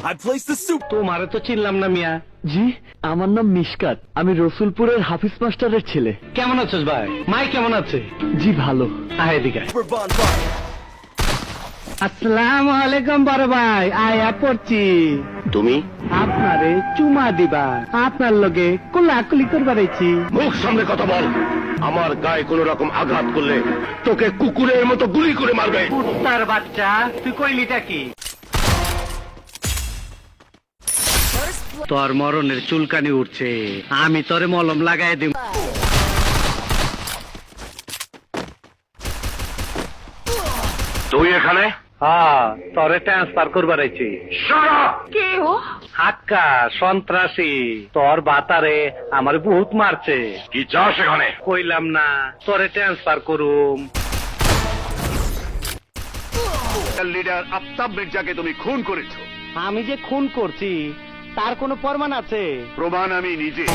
I placed the soup. তোমারে তো চিনলাম না মিয়া। জি, আমার নাম মিশকাত, আমি রসুলপুরের হাফিজ মাস্টারের ছেলে। কেমন আছিস ভাই? মাই কেমন আছে? জি ভালো। আয় এদিকে আয়। For bonfire. আসসালামু আলাইকুম বড় ভাই, আয়া পড়ছি। তুমি আপনারে চুমা দিবা, আপনার লগে কোলাকুলি করবার আইছি। মুখ সামনে কথা বল। আমার গায়ে কোন রকম আঘাত করলে তোকে কুকুরের মতো গুলি করে মারবে। কুত্তার বাচ্চা, তুই কইলিটা কি? তোর মরণের চুলকানি উঠছে, আমি তোরে মলম লাগাই দিব। তুই এখানে? হ্যাঁ, তোরে ট্রান্সফার করবার আইছি। কে ও? হাক্কা সন্ত্রাসী, তোর বাতারে আমার বহুত মারছে। কি চাস এখানে? কইলাম না তোরে ট্রান্সফার করুম। লিডার আফতাব মির্জাকে তুমি খুন করেছো। আমি যে খুন করছি তার কোনো প্রমাণ আছে? প্রমাণ আমি নিজে।